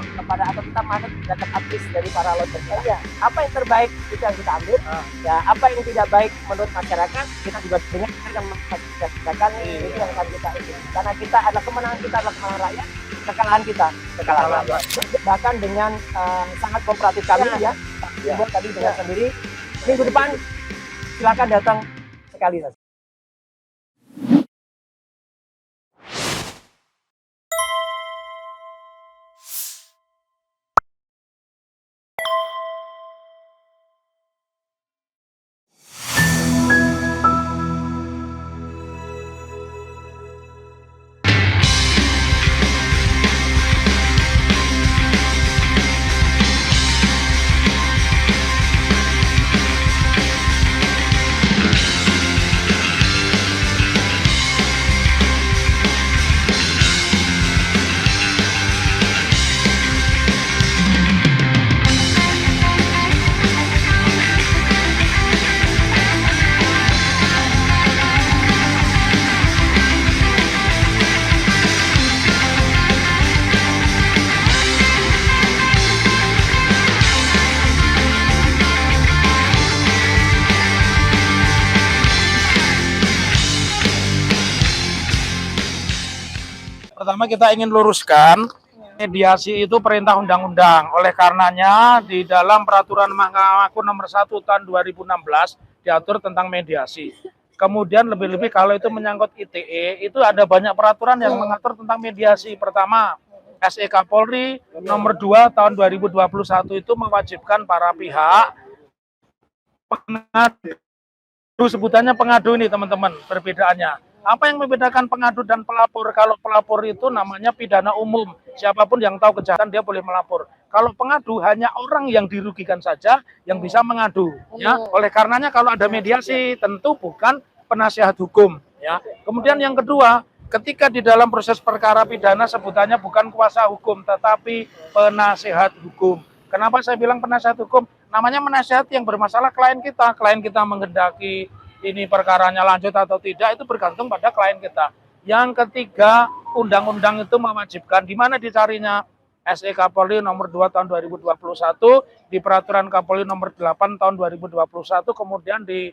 kepada atau kita manut terhadap advice dari para lawyer. Ya, apa yang terbaik itu yang kita ambil. Ya, apa yang tidak baik menurut masyarakat kita juga dengarkan yang masyarakat itu yang akan kita ikuti. Karena kita adalah kemenangan kita adalah kemenangan rakyat, kekalahan kita kekalahan rakyat. Bahkan dengan sangat kooperatif kami ya, Pak tadi dengan sendiri minggu depan silakan datang sekali saja. Pertama kita ingin luruskan, mediasi itu perintah undang-undang. Oleh karenanya di dalam peraturan Mahkamah Agung nomor 1 tahun 2016 diatur tentang mediasi. Kemudian lebih-lebih kalau itu menyangkut ITE, itu ada banyak peraturan yang mengatur tentang mediasi. Pertama, SE Kapolri nomor 2 tahun 2021 itu mewajibkan para pihak pengadu, sebutannya pengadu ini teman-teman, perbedaannya. Apa yang membedakan pengadu dan pelapor? Kalau pelapor itu namanya pidana umum. Siapapun yang tahu kejahatan dia boleh melapor. Kalau pengadu hanya orang yang dirugikan saja yang bisa mengadu. Ya, oleh karenanya kalau ada mediasi tentu bukan penasihat hukum. Ya. Kemudian yang kedua, ketika di dalam proses perkara pidana sebutannya bukan kuasa hukum tetapi penasihat hukum. Kenapa saya bilang penasihat hukum? Namanya penasihat yang bermasalah klien kita. Klien kita menghendaki ini perkaranya lanjut atau tidak itu bergantung pada klien kita. Yang ketiga, undang-undang itu mewajibkan di mana dicarinya SE Kapolri nomor 2 tahun 2021, di peraturan Kapolri nomor 8 tahun 2021, kemudian di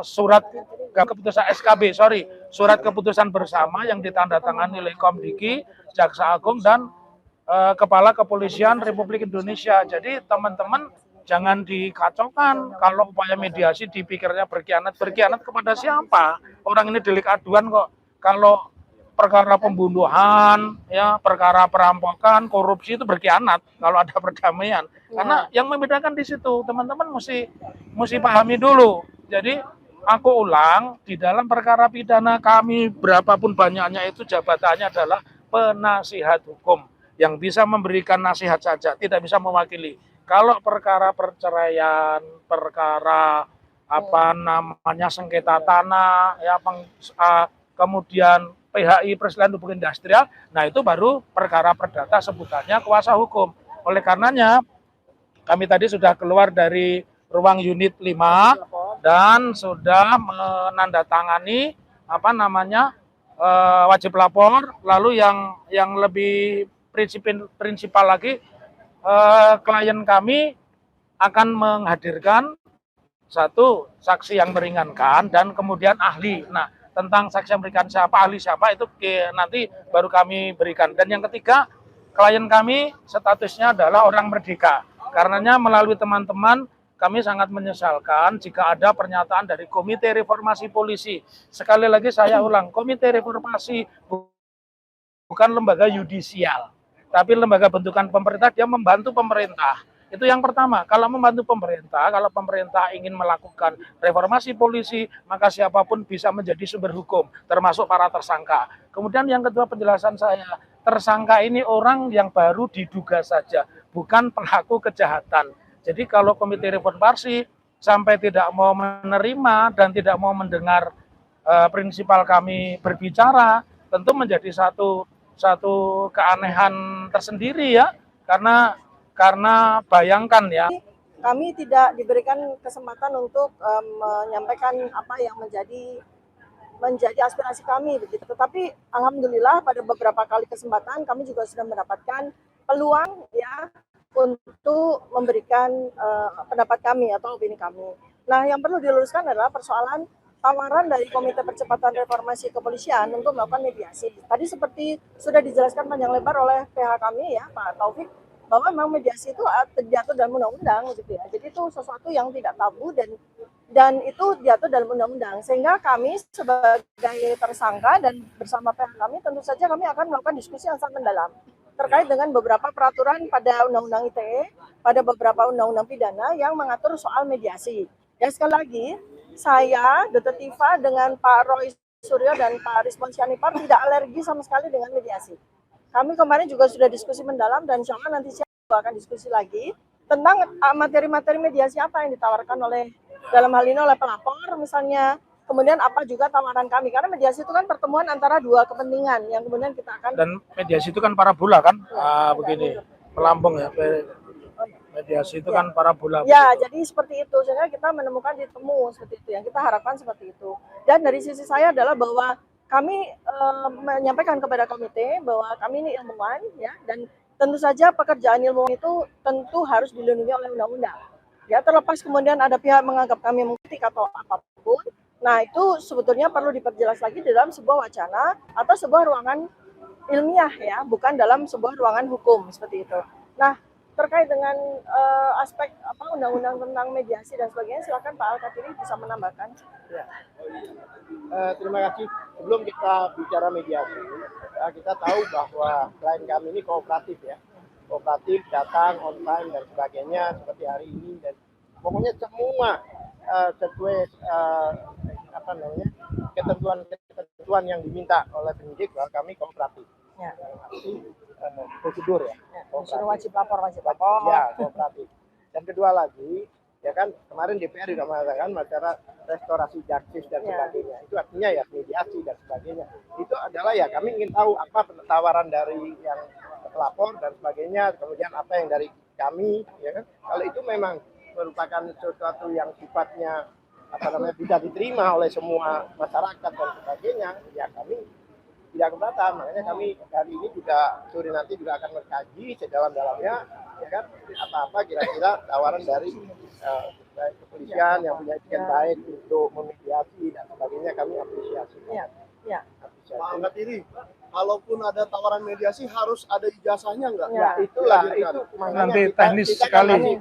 surat keputusan SKB, surat keputusan bersama yang ditandatangani oleh Komdiki, Jaksa Agung dan Kepala Kepolisian Republik Indonesia. Jadi teman-teman jangan dikacaukan kalau upaya mediasi dipikirnya berkhianat. Berkhianat kepada siapa? Orang ini delik aduan kok. Kalau perkara pembunuhan, ya perkara perampokan, korupsi itu berkhianat kalau ada perdamaian. Karena yang membedakan di situ, teman-teman mesti pahami dulu. Jadi aku ulang, di dalam perkara pidana kami berapapun banyaknya itu jabatannya adalah penasihat hukum yang bisa memberikan nasihat saja, tidak bisa mewakili. Kalau perkara perceraian, perkara sengketa tanah, ya kemudian PHI Perselian Hubung Industrial, nah itu baru perkara perdata sebutannya kuasa hukum. Oleh karenanya kami tadi sudah keluar dari ruang unit 5 dan sudah menandatangani wajib lapor. Lalu yang lebih prinsipal lagi, klien kami akan menghadirkan satu saksi yang meringankan dan kemudian ahli. Nah, tentang saksi yang meringankan siapa, ahli siapa itu nanti baru kami berikan. Dan yang ketiga, klien kami statusnya adalah orang merdeka. Karenanya melalui teman-teman kami sangat menyesalkan jika ada pernyataan dari Komite Reformasi Polisi. Sekali lagi saya ulang, Komite Reformasi bukan lembaga yudisial, tapi lembaga bentukan pemerintah, dia membantu pemerintah. Itu yang pertama, kalau membantu pemerintah, kalau pemerintah ingin melakukan reformasi polisi, maka siapapun bisa menjadi sumber hukum, termasuk para tersangka. Kemudian yang kedua penjelasan saya, tersangka ini orang yang baru diduga saja, bukan pelaku kejahatan. Jadi kalau Komite Reformasi sampai tidak mau menerima dan tidak mau mendengar prinsipal kami berbicara, tentu menjadi satu keanehan tersendiri ya, karena bayangkan ya, kami tidak diberikan kesempatan untuk menyampaikan apa yang menjadi menjadi aspirasi kami begitu. Tetapi alhamdulillah pada beberapa kali kesempatan kami juga sudah mendapatkan peluang ya untuk memberikan pendapat kami atau opini kami. Nah, yang perlu diluruskan adalah persoalan tawaran dari Komite Percepatan Reformasi Kepolisian untuk melakukan mediasi. Tadi seperti sudah dijelaskan panjang lebar oleh PH kami ya, Pak Taufik, bahwa memang mediasi itu diatur dalam undang-undang gitu ya. Jadi itu sesuatu yang tidak tabu dan itu diatur dalam undang-undang. Sehingga kami sebagai tersangka dan bersama PH kami tentu saja kami akan melakukan diskusi yang sangat mendalam terkait dengan beberapa peraturan pada Undang-Undang ITE, pada beberapa undang-undang pidana yang mengatur soal mediasi. Ya sekali lagi, saya, Dr. Tifa dengan Pak Roy Suryo dan Pak Rizwan Sianipar tidak alergi sama sekali dengan mediasi. Kami kemarin juga sudah diskusi mendalam dan insya Allah nanti siapa akan diskusi lagi tentang materi-materi mediasi apa yang ditawarkan oleh dalam hal ini oleh pelapor misalnya, kemudian apa juga tawaran kami, karena mediasi itu kan pertemuan antara dua kepentingan yang kemudian kita akan, dan mediasi itu kan parabola kan, begini melambung ya, mediasi itu kan parabola ya begitu. Jadi seperti itu, sehingga kita menemukan titik temu seperti itu yang kita harapkan seperti itu. Dan dari sisi saya adalah bahwa kami menyampaikan kepada komite bahwa kami ini ilmuwan ya, dan tentu saja pekerjaan ilmuwan itu tentu harus dilindungi oleh undang-undang. Ya, terlepas kemudian ada pihak menganggap kami mengkritik atau apapun, nah itu sebetulnya perlu diperjelas lagi di dalam sebuah wacana atau sebuah ruangan ilmiah ya, bukan dalam sebuah ruangan hukum seperti itu. Nah, terkait dengan aspek undang-undang tentang mediasi dan sebagainya, silakan Pak Al-Katiri bisa menambahkan. Ya. Terima kasih. Sebelum kita bicara mediasi, kita tahu bahwa klien kami ini kooperatif ya, kooperatif, datang on time dan sebagainya seperti hari ini, dan pokoknya semua sesuai ketentuan yang diminta oleh penyidik, bahwa kami kooperatif. Ya. Prosedur ya. Wajib lapor. Ya, kooperatif. Dan kedua lagi, ya kan kemarin DPR juga mengatakan masalah restorasi justice dan sebagainya. Itu artinya ya mediasi dan sebagainya. Itu adalah ya kami ingin tahu apa tawaran dari yang pelapor dan sebagainya, kemudian apa yang dari kami, ya kan. Kalau itu memang merupakan sesuatu yang sifatnya bisa diterima oleh semua masyarakat dan sebagainya, ya kami tidak keberatan. Makanya kami hari ini juga sore nanti juga akan mengkaji sedalam-dalamnya, ya kan, apa-apa kira-kira tawaran dari kepolisian yang punya etiket baik untuk memediasi dan sebagainya, kami apresiasi. Ya. Pak Angkat ini, kalaupun ada tawaran mediasi harus ada ijazahnya nggak? Ya, itulah itu nanti teknis sekali.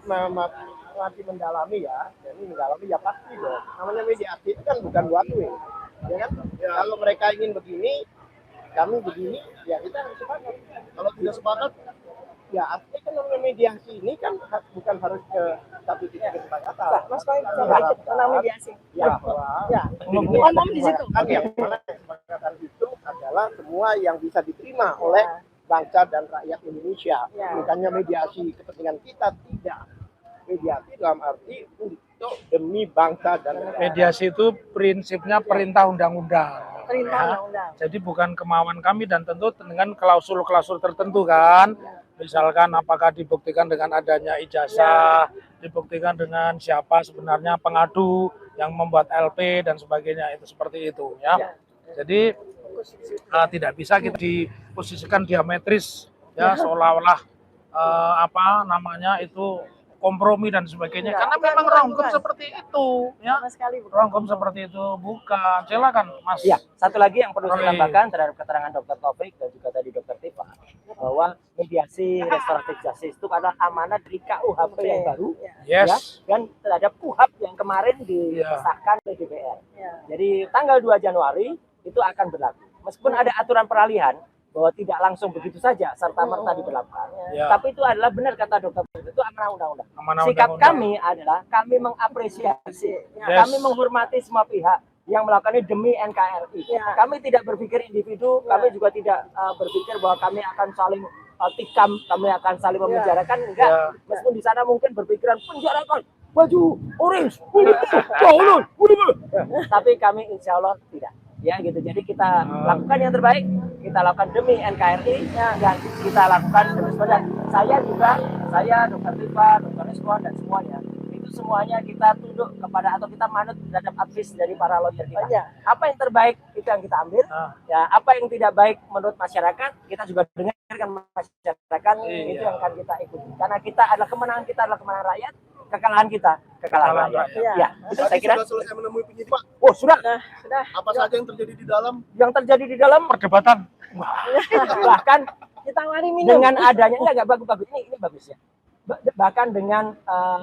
Masih mendalami ya, jadi mendalami ya pasti dong. Namanya mediasi itu kan bukan one way, ya kan? Ya. Kalau mereka ingin begini, kami begini, ya kita harus sepakat. Kalau tidak sepakat, ya artinya kan namanya mediasi ini kan bukan harus ke satu titik kesepakatan. Mas Roy, ikut tentang mediasi. Ya, ngomong di situ. Kan yang mana kesepakatan itu adalah semua yang bisa diterima oleh bangsa dan rakyat Indonesia. Bukannya mediasi kepentingan kita, tidak. Mediasi dalam arti untuk demi bangsa dan rakyat. Mediasi itu prinsipnya perintah undang-undang. Jadi bukan kemauan kami, dan tentu dengan klausul-klausul tertentu kan. Misalkan apakah dibuktikan dengan adanya ijazah, dibuktikan dengan siapa sebenarnya pengadu yang membuat LP dan sebagainya, itu seperti itu ya. Jadi tidak bisa kita diposisikan diametris ya, seolah-olah itu kompromi dan sebagainya, karena memang rongkom seperti itu ya. Rongkom seperti itu bukan. Silakan Mas. Ya, satu lagi yang perlu saya tambahkan terhadap keterangan Dr. Taufik dan juga tadi Dr. Tifa, bahwa mediasi restoratif justice itu adalah amanat dari KUHP yang baru, yes, ya, dan terhadap KUHP yang kemarin disahkan oleh DPR. Jadi tanggal 2 Januari itu akan berlaku. Meskipun ada aturan peralihan bahwa tidak langsung begitu saja serta-merta diberlakukan. Tapi itu adalah benar kata dokter, itu amanah undang-undang. Sikap kami adalah kami mengapresiasi, kami menghormati semua pihak yang melakukannya demi NKRI. Kami tidak berpikir individu, kami juga tidak berpikir bahwa kami akan saling tikam, kami akan saling memenjarakan, enggak. Meskipun di sana mungkin berpikiran penjarakan, baju orange, tapi kami insya Allah tidak. Ya gitu, jadi kita lakukan yang terbaik, kita lakukan demi NKRI, dan kita lakukan demi semua. Saya juga, Dr. Tifa, Dr. Rizwan dan semuanya itu itu semuanya kita tunduk kepada atau kita manut terhadap advice dari para lawyer kita. Iya. Apa yang terbaik itu yang kita ambil. Ya, apa yang tidak baik menurut masyarakat kita juga dengarkan masyarakat, itu yang akan kita ikuti. Karena kita adalah kemenangan rakyat, kekalahan kita kekalahan rakyat. Iya. Ya, itu saya kira. Sudah selesai menemui penyidik, Pak. Oh, sudah. Sudah. Apa saja yang terjadi di dalam? Yang terjadi di dalam Perdebatan. bahkan Ditawari minum. dengan adanya enggak bagus ini bagus ya. Bahkan dengan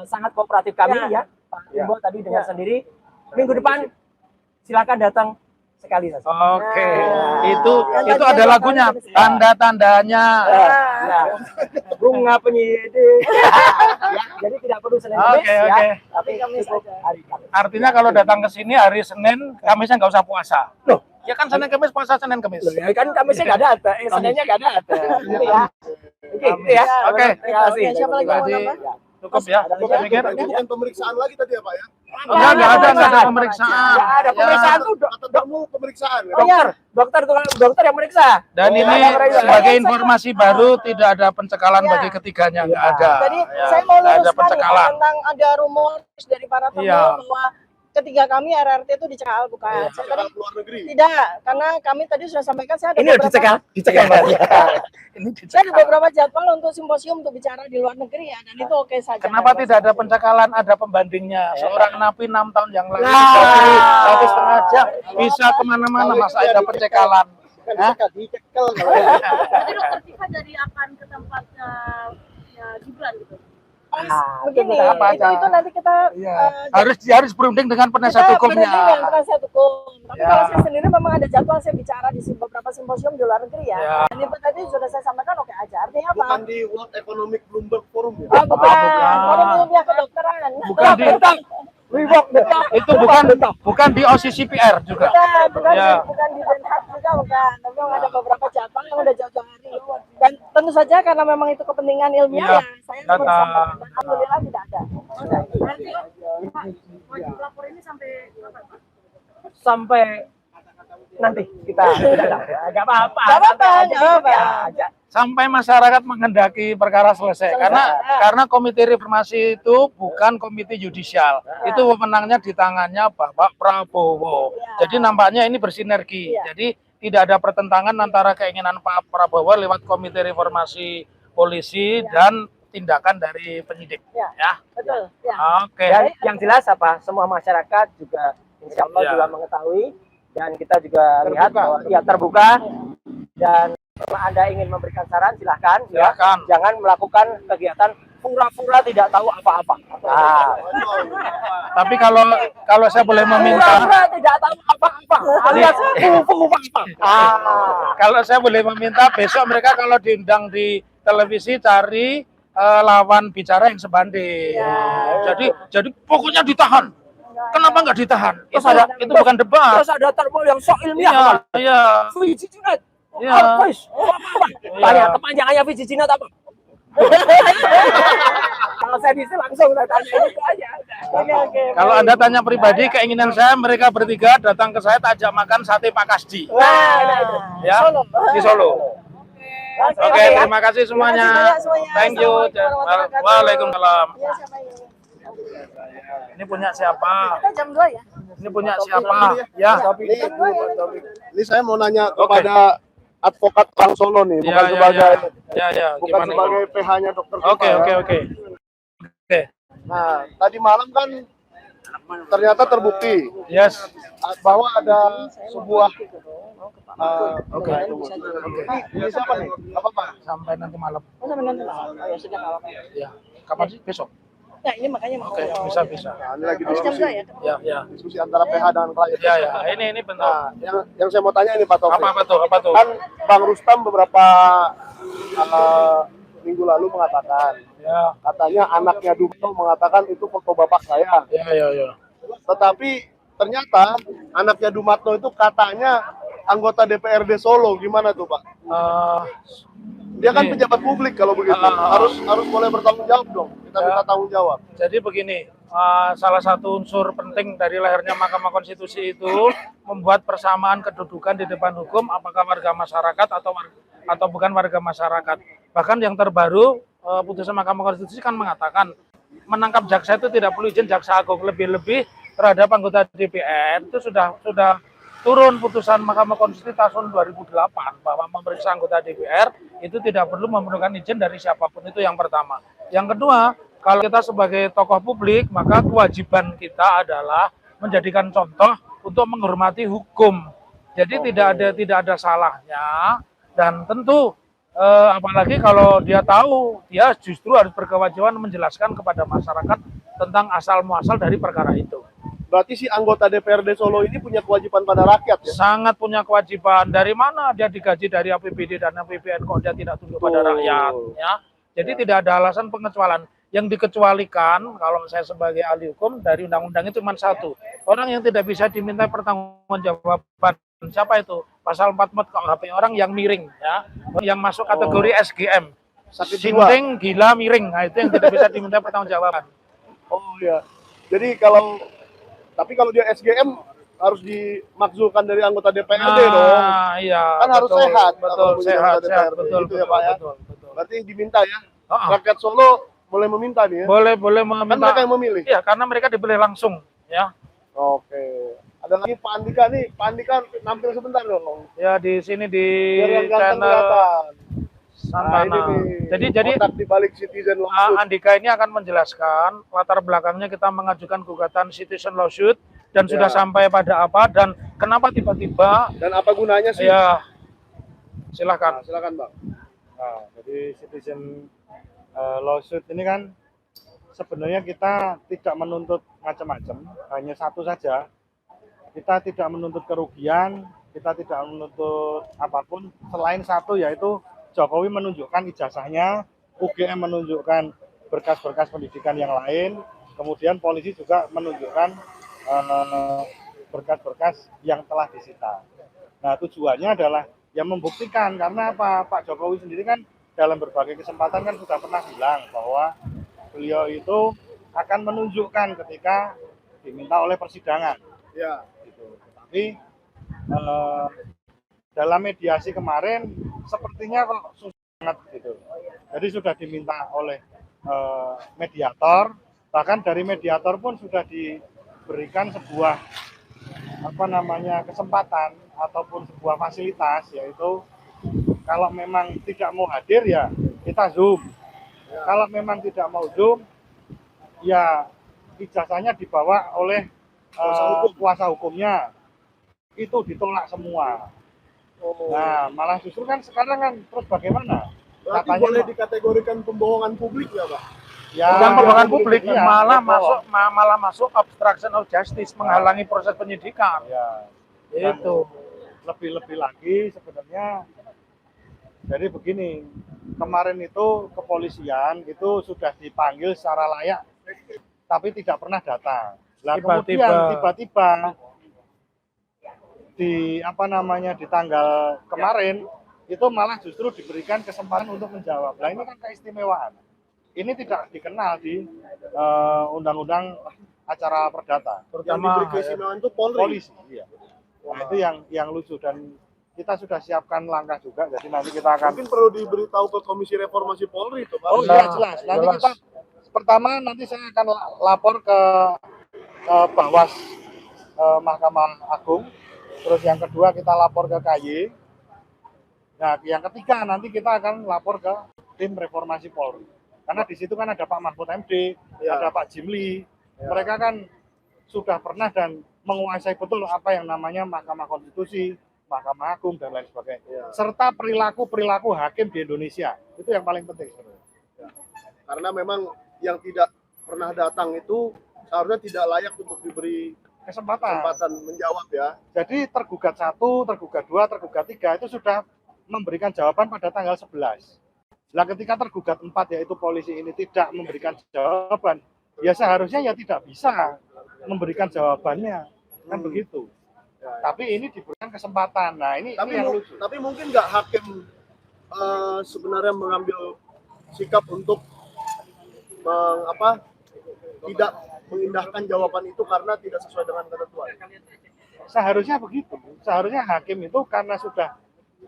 sangat kooperatif kami ya, Pak Imbo tadi dengar sendiri. Minggu depan silakan datang sekali saja. Oke. Nah, Itu yang tadi ada yang lagunya, tadi. tanda-tandanya. Ya. Bunga penyidik. Jadi tidak perlu Senin Kamis Oke, ya, oke. tapi cukup hari Kamis. Artinya kalau datang ke sini hari Senin, Kamisnya nggak usah puasa. Loh, ya kan Senin Kamis puasa Senin Kamis. Loh, ya kan Kamisnya nggak ada, Seninnya nggak ada. Gitu ya. Oke, gitu ya. Oke. Terima kasih. Siapa lagi mau Jadi, nambah? cukup ya. Saya pikir. Ini bukan pemeriksaan lagi tadi ya, Pak ya? Enggak ada pemeriksaan. Nggak ada pemeriksaan tuh Kata kamu pemeriksaan. Ya? dokter yang meriksa. Dan Oh, ini ada. sebagai informasi baru tidak ada pencekalan bagi ketiganya, nggak ada. Jadi Ya, saya mau nggak ada luruskan ya, pencekalan. tentang ada rumor dari para tamu Iya. bahwa ketiga kami RRT itu dicekal, bukan? Iya. Saya Cekal tadi luar negeri. tidak, karena kami tadi sudah sampaikan saya ada Ini udah dicekal Mas. Ini Saya ada dicekal. beberapa jadwal untuk simposium untuk bicara di luar negeri ya, dan itu oke saja. Kenapa tidak ada pencekalan? Ada pembandingnya. Seorang napi 6 tahun yang lalu Nah. jadi 1,5 jam bisa kemana-mana, masa ada pencekalan. Kan Hah? dicekel. Jadi dokter Tika jadi akan ke tempatnya ya, Gibran gitu. Begini, Apa aja? itu nanti kita Harus berunding dengan penasihat kita berunding dengan hukumnya. penasihat hukum. Tapi Ya. kalau saya sendiri memang ada jadwal saya bicara di beberapa simposium di luar negeri ya. Ya. Dan itu tadi sudah saya sampaikan oke aja. Artinya apa? Bukan di World Economic Bloomberg Forum ya? Oh, bukan. bukan. Forum ilmiah kedokteran. Bukan di itu bukan di OCCPR juga. Bukan Ya. bukan di Den Haag juga bukan. Tapi memang ada beberapa jadwal yang udah jauh-jauh hari. Dan tentu saja karena memang itu kepentingan ilmiah Iya. ya, saya harus Data. sampaikan. Dan alhamdulillah tidak ada. Nanti Pak, wajib lapor ini sampai kapan, Pak? Sampai nanti kita nggak apa-apa. Nggak apa-apa, Santai nggak apa-apa. aja. Sampai masyarakat menghendaki perkara selesai. Karena komite reformasi itu bukan komite yudisial. Itu wewenangnya di tangannya Bapak Prabowo. Jadi nampaknya ini bersinergi. Jadi tidak ada pertentangan antara keinginan Pak Prabowo lewat komite reformasi polisi dan tindakan dari penyidik. Ya. Betul. Ya. Oke. Dan yang jelas apa? Semua masyarakat juga insya Allah Ya. juga mengetahui dan kita juga lihat bahwa ya terbuka dan kalau Anda ingin memberikan saran silahkan. Silakan. Ya. Jangan melakukan kegiatan pura-pura tidak tahu apa-apa. Nah, Tapi kalau saya boleh meminta, pura-pura tidak tahu apa-apa. Alias kupu-kupu. kalau saya boleh meminta besok mereka kalau diundang di televisi cari lawan bicara yang sebanding. Jadi pokoknya ditahan. Kenapa nggak ditahan? Itu bukan debat. Terus ada termo yang sok ilmiah. Iya. Visi Cina. Iya. Tanya kepanjangannya visi Cina apa? Kalau saya bisa langsung saya tanya itu aja. Oke. Kalau Anda tanya pribadi, keinginan saya mereka bertiga datang ke saya tak ajak makan sate Pak Kasdi. Ya, di Solo. Oke, terima kasih semuanya. Thank you. Waalaikumsalam. Ya, siapa ini? Ini punya siapa? Kita jam 2 ya. Ini punya siapa? Ya. Ini saya mau nanya kepada advokat Bang Solo nih, bukan sebagai bukan Gimana? sebagai PH-nya dokter Tika Oke. ya. Nah, tadi malam kan ternyata terbukti Yes. bahwa ada sebuah ini siapa nih? Apa Pak? Sampai nanti malam. Oh, sampai nanti lah. Oh, ya sudah kalau kayak. Ya. Kapan sih? Besok. Nah, ini makanya mau. Oke, bisa. Nah, ini lagi Jam diskusi, 2 ya. Ya. diskusi antara PH dan klien. Ya. Ini bentar. Nah, yang saya mau tanya ini Pak Taufik. Apa tuh? Kan Bang Rustam beberapa minggu lalu mengatakan, Ya. katanya anaknya Dumto mengatakan itu foto bapak saya. Ya. Tetapi ternyata anaknya Dumatno itu katanya anggota DPRD Solo. Gimana tuh Pak? Dia kan Ini. pejabat publik kalau begitu. Harus boleh bertanggung jawab dong. Kita minta tanggung jawab. Jadi begini, salah satu unsur penting dari lahirnya Mahkamah Konstitusi itu membuat persamaan kedudukan di depan hukum, apakah warga masyarakat atau bukan warga masyarakat. Bahkan yang terbaru putusan Mahkamah Konstitusi kan mengatakan menangkap jaksa itu tidak perlu izin jaksa agung, lebih-lebih terhadap anggota DPR itu sudah turun putusan Mahkamah Konstitusi tahun 2008 bahwa memeriksa anggota DPR itu tidak perlu memerlukan izin dari siapapun, itu yang pertama. Yang kedua, kalau kita sebagai tokoh publik maka kewajiban kita adalah menjadikan contoh untuk menghormati hukum. Jadi tidak ada salahnya, dan tentu apalagi kalau dia tahu, dia justru harus berkewajiban menjelaskan kepada masyarakat tentang asal muasal dari perkara itu. Berarti si anggota DPRD Solo ini punya kewajiban pada rakyat ya? Sangat punya kewajiban. Dari mana dia digaji dari APBD dan APBN kok dia tidak tunduk pada rakyat? Ya. Jadi tidak ada alasan pengecualian. Yang dikecualikan kalau saya sebagai ahli hukum dari undang-undang itu cuma satu. Orang yang tidak bisa diminta pertanggungjawaban. Siapa itu? Pasal 44 KUHP, orang yang miring, ya, yang masuk kategori SGM, sinting, gila, miring. Nah, itu yang tidak bisa diminta pertanggungjawaban. Oh iya. Jadi tapi kalau dia SGM harus dimakzulkan dari anggota DPRD dong. Iya. Kan harus sehat. Betul, sehat, betul, gitu ya Pak ya. betul. Berarti diminta ya. Rakyat Solo boleh meminta nih ya. Boleh meminta. Kan mereka yang memilih. Iya, karena mereka dipilih langsung, ya. Oke. Ada lagi Pak Andika nih. Pak Andika nampil sebentar dong. Ya di sini di Biar yang ganteng channel kelihatan. Santana. Jadi otak di balik citizen lawsuit. Andika ini akan menjelaskan latar belakangnya kita mengajukan gugatan citizen lawsuit dan sudah sampai pada apa dan kenapa tiba-tiba dan apa gunanya sih? Ya, silakan. Silakan Bang. Nah, jadi citizen lawsuit ini kan sebenarnya kita tidak menuntut macam-macam, hanya satu saja. Kita tidak menuntut kerugian, kita tidak menuntut apapun selain satu, yaitu Jokowi menunjukkan ijazahnya, UGM menunjukkan berkas-berkas pendidikan yang lain, kemudian polisi juga menunjukkan berkas-berkas yang telah disita. Nah, tujuannya adalah yang membuktikan, karena apa? Pak Jokowi sendiri kan dalam berbagai kesempatan kan sudah pernah bilang bahwa beliau itu akan menunjukkan ketika diminta oleh persidangan. Ya. Gitu. Tapi dalam mediasi kemarin sepertinya kok susah banget gitu. Jadi sudah diminta oleh mediator, bahkan dari mediator pun sudah diberikan sebuah kesempatan ataupun sebuah fasilitas, yaitu kalau memang tidak mau hadir ya kita Zoom. Kalau memang tidak mau Zoom ya ijazahnya dibawa oleh kuasa hukumnya. Itu ditolak semua. Nah, malah justru kan sekarang kan terus bagaimana? Berarti Katanya boleh dikategorikan pembohongan publik ya, Pak? Ya, bukan pembohongan publik, ya, malah masuk obstruction of justice, menghalangi proses penyidikan. Ya. Itu. Lebih-lebih lagi sebenarnya, jadi begini, kemarin itu kepolisian itu sudah dipanggil secara layak, tapi tidak pernah datang. Lah kemudian tiba-tiba di di tanggal kemarin itu malah justru diberikan kesempatan untuk menjawab. Nah ini kan keistimewaan. Ini tidak dikenal di undang-undang acara perdata. Yang diberi keistimewaan itu polisi. Iya. Nah itu yang lucu, dan kita sudah siapkan langkah juga. Jadi nanti kita akan mungkin perlu diberitahu ke Komisi Reformasi Polri itu, Pak. Oh iya jelas. Nanti kita pertama saya akan lapor ke Bawas Mahkamah Agung. Terus yang kedua kita lapor ke KY. Nah, yang ketiga nanti kita akan lapor ke tim reformasi Polri. Karena di situ kan ada Pak Mahfud MD, ada Pak Jimli. Mereka kan sudah pernah dan menguasai betul apa yang namanya Mahkamah Konstitusi, Mahkamah Agung dan lain sebagainya. Serta perilaku hakim di Indonesia. Itu yang paling penting sebenarnya. Karena memang yang tidak pernah datang itu seharusnya tidak layak untuk diberi kesempatan menjawab ya. Jadi tergugat 1, tergugat 2, tergugat 3 itu sudah memberikan jawaban pada tanggal 11. Nah ketika tergugat 4 yaitu polisi ini tidak memberikan jawaban, ya seharusnya ya tidak bisa memberikan jawabannya, kan begitu. Tapi ini diberikan kesempatan. Nah ini yang lucu. Tapi mungkin nggak hakim sebenarnya mengambil sikap untuk tidak mengindahkan jawaban itu karena tidak sesuai dengan ketentuan. Seharusnya begitu. Seharusnya hakim itu karena sudah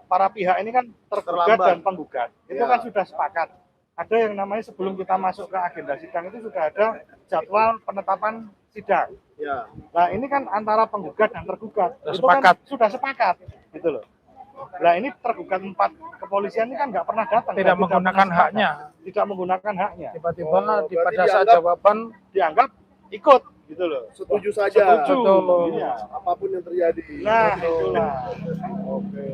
para pihak ini kan tergugat dan penggugat, itu kan sudah sepakat ada yang namanya sebelum kita masuk ke agenda sidang itu sudah ada jadwal penetapan sidang. Ya. Nah ini kan antara penggugat dan tergugat Sudah itu sepakat. kan sudah sepakat gitu loh. Nah ini tergugat 4 kepolisian ini kan nggak pernah datang, Tidak dan menggunakan pernah sepakat. haknya. Tidak menggunakan haknya, Tiba-tiba Oh, pada berarti saat dianggap- jawaban dianggap ikut gitu loh. Setuju saja. Setuju. Betul. Iya. Apapun yang terjadi. Nah itulah. Oke.